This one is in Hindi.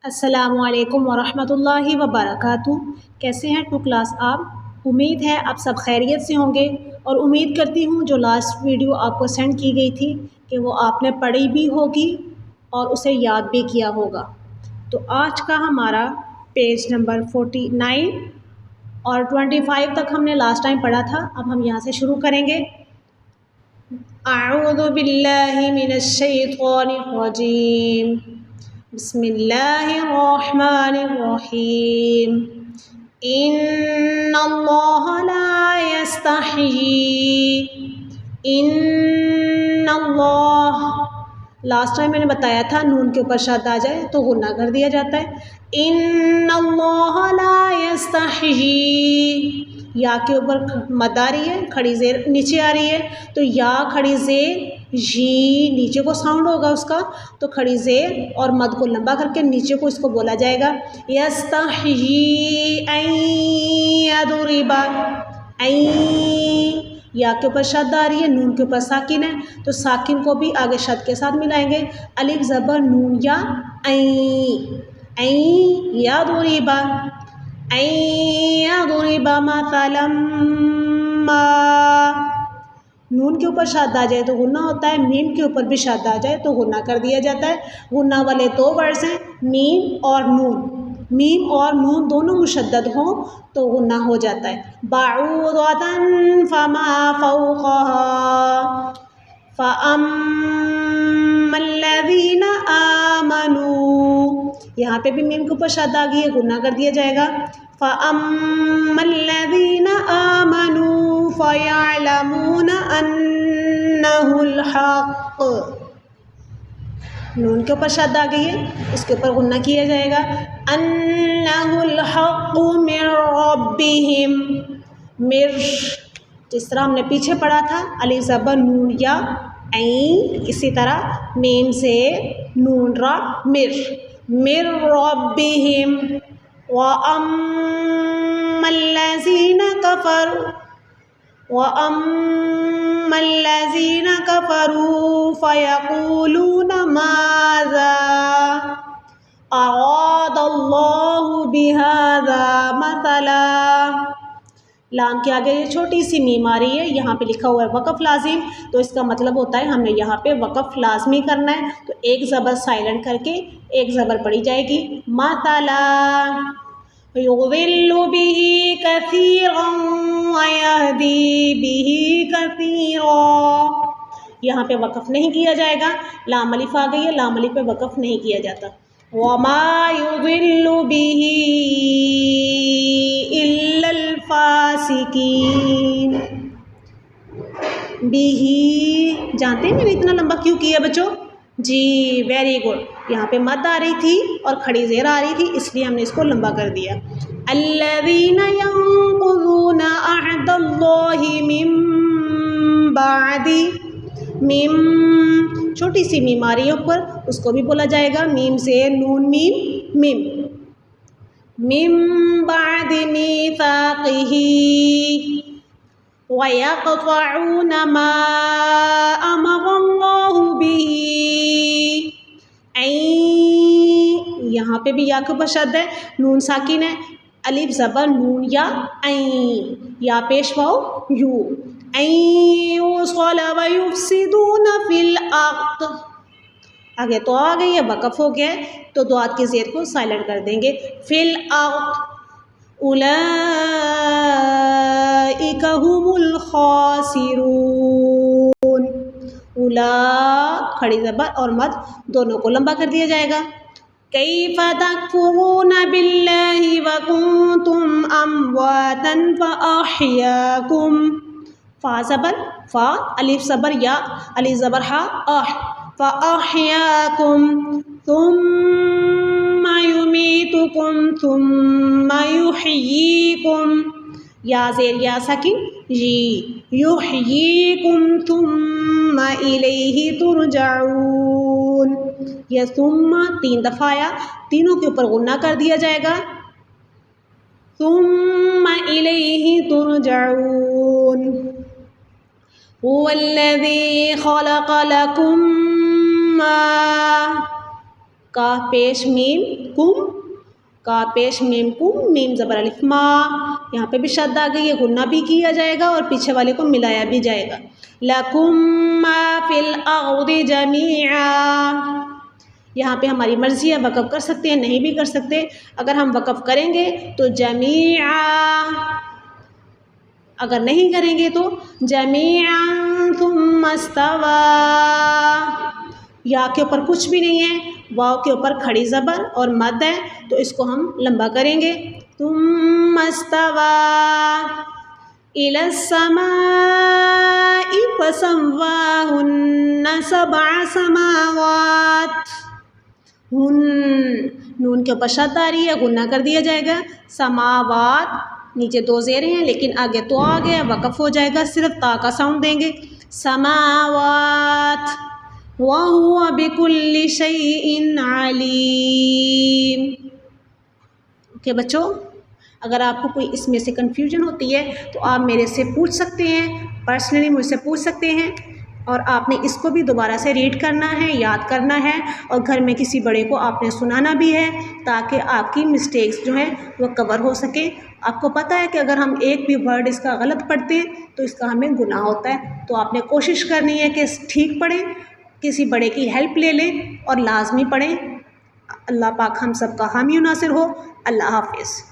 अस्सलामुअलैकुम वरहमतुल्लाहि वबरकातुहू। कैसे हैं टू क्लास आप? उम्मीद है आप सब खैरियत से होंगे और उम्मीद करती हूँ जो लास्ट वीडियो आपको सेंड की गई थी कि वो आपने पढ़ी भी होगी और उसे याद भी किया होगा। तो आज का हमारा पेज नंबर 49 और 25 तक हमने लास्ट टाइम पढ़ा था। अब हम यहाँ से शुरू करेंगे। अऊज़ु बिल्लाहि मिनश शैतानिर रजीम। बिस्मिल्लाहिर्रहमानिर्रहीम। इन्नल्लाह ला यस्तही। इन्नल्लाह, लास्ट टाइम मैंने बताया था नून के ऊपर शद आ जाए तो गुन्ना कर दिया जाता है। इन्नल्लाह ला यस्तही, या के ऊपर मद आ रही है, खड़ी ज़ेर नीचे आ रही है, तो या खड़ी ज़ेर जी नीचे को साउंड होगा उसका, तो खड़ी ज़ेर और मद को लंबा करके नीचे को इसको बोला जाएगा। यस्तही ऐ यदरिबा, ऐ, या के ऊपर शद आ रही है, नून के ऊपर साकिन है, तो साकिन को भी आगे शद के साथ मिलाएंगे। अलिफ ज़बर नून या, ऐ यदरिबा, ऐ यदरिबा मसलन मा। नून के ऊपर शद आ जाए तो गुन्ना होता है, मीम के ऊपर भी शद आ जाए तो गुन्ना कर दिया जाता है। गुन्ना वाले दो वर्ड्स हैं, मीम और नून। मीम और नून दोनों मुशद्दद हों तो गुन्ना हो जाता है। बऊदतन फमा फौक़हा फ़अम्मल्लज़ीना आमनू, यहाँ पे भी मीम के ऊपर शद आ गई है, गुन्ना कर दिया जाएगा। फ़अम्मल्लज़ीना आमनू फ़यअलमूना अन्नहुल हक़, नून के ऊपर शद आ गई है, इसके ऊपर गुन्ना किया जाएगा। अन्नहुल हक़्क़ु मिर रब्बिहिम, मिर, जिस तरह हमने पीछे पढ़ा था अलिफ ज़बर नून या ऐ, इसी तरह मीम से नून रा मिर, मिर रब्बिहिम। व अम्मल्लज़ीना कफ़रू, व अम्मल्लज़ीना कफ़रू फ़यक़ूलूना माज़ा अरादल्लाहु बिहाज़ा मसला। लाम के आगे ये छोटी सी मीम आ रही है, यहाँ पे लिखा हुआ है वक़फ़ लाजिम, तो इसका मतलब होता है हमने यहाँ पे वक़फ़ लाजमी करना है, तो एक ज़बर साइलेंट करके एक ज़बर पढ़ी जाएगी। मसला युज़िल्लु बिही कसीरन व यहदी बिही कसीरा, यहाँ पे वक़फ़ नहीं किया जाएगा। लाम अलिफ आ गई है, लाम अलिफ पे वक़फ़ नहीं किया जाता। वमा युज़िल्लु बिही इल्लल फ़ासिकीन। बिही, जानते हैं मैंने इतना लंबा क्यों किया बच्चों? जी वेरी गुड, यहाँ पे मद आ रही थी और खड़ी ज़ेर आ रही थी, इसलिए हमने इसको लंबा कर दिया। अल्लज़ीना यंक़ुज़ूना अहदल्लाहि मिन बादी, मीम, छोटी सी मीम आ रही है ऊपर, उसको भी बोला जाएगा मीम से नून मीम मीम। मिन बादि मीसाक़िही व यक़तऊना मा अमरल्लाहु बिही ऐ, यहाँ पे भी या के ऊपर शद है, नून साकिन है, अलिफ ज़बर नून या ऐ, या पेश वाओ यू, ऐ युसल व युफ़सिदूना फ़िल अर्द, आगे तो आ गई है, वक़फ़ हो गया है, तो दुआत की ज़ेर को साइलेंट कर देंगे। फ़िल अर्द उलाइका हुमुल ख़ासिरून, उला, खड़ी ज़बर और मद दोनों को लंबा कर दिया जाएगा। कैफ़ तकफ़ुरूना बिल्लाहि व कुंतुम अम्वातन फ़अह्याकुम, फ़ा ज़बर फ़ा, अलिफ ज़बर या, अलिफ ज़बर हा आह, फ़अह्याकुम सुम्मा युमीतुकुम सुम्मा युह्यीकुम, या ज़ेर या साकिन जी, युह्यीकुम सुम्मा इलैहि तुरजऊन, यह सुम्मा तीन दफ़ा आया, तीनों के ऊपर गुन्ना कर दिया जाएगा। सुम्मा इलैहि तुरजऊन। हुवल्लज़ी ख़लक़ लकुम मा काफ पेश मीम कुम, का पेश मीम कुम, मीम ज़बर अलिफ मा। यहाँ पे भी शद्द आ गई है, गुन्ना भी किया जाएगा और पीछे वाले को मिलाया भी जाएगा। लकुम मा फिल अर्दि जमीआ, यहाँ पे हमारी मर्ज़ी है, वक़फ़ कर सकते हैं, नहीं भी कर सकते। अगर हम वक़फ़ करेंगे तो जमीआ, अगर नहीं करेंगे तो जमीअन थुम्मा इस्तवा। या के ऊपर कुछ भी नहीं है, वाव के ऊपर खड़ी ज़बर और मद है, तो इसको हम लंबा करेंगे। थुम्मा इस्तवा इलस समाई फसव्वाहुन्ना सबअ समावात। हुन, नून के ऊपर शद आ रही है, गुन्ना कर दिया जाएगा। समावात, नीचे दो ज़ेरे हैं लेकिन आगे तो आ गया, वक़फ़ हो जाएगा, सिर्फ ता का साउंड देंगे। समावात व हुवा बिकुल्लि शैइन अलीम। ओके बच्चों, अगर आपको कोई इसमें से कन्फ्यूजन होती है तो आप मेरे से पूछ सकते हैं, पर्सनली मुझसे पूछ सकते हैं। और आपने इसको भी दोबारा से रीड करना है, याद करना है और घर में किसी बड़े को आपने सुनाना भी है, ताकि आपकी मिस्टेक्स जो हैं वो कवर हो सके। आपको पता है कि अगर हम एक भी वर्ड इसका गलत पढ़ते हैं तो इसका हमें गुनाह होता है, तो आपने कोशिश करनी है कि ठीक पढ़ें, किसी बड़े की हेल्प ले लें और लाजमी पढ़ें। अल्लाह पाक हम सब का हामी नासिर हो। अल्लाह हाफिज़।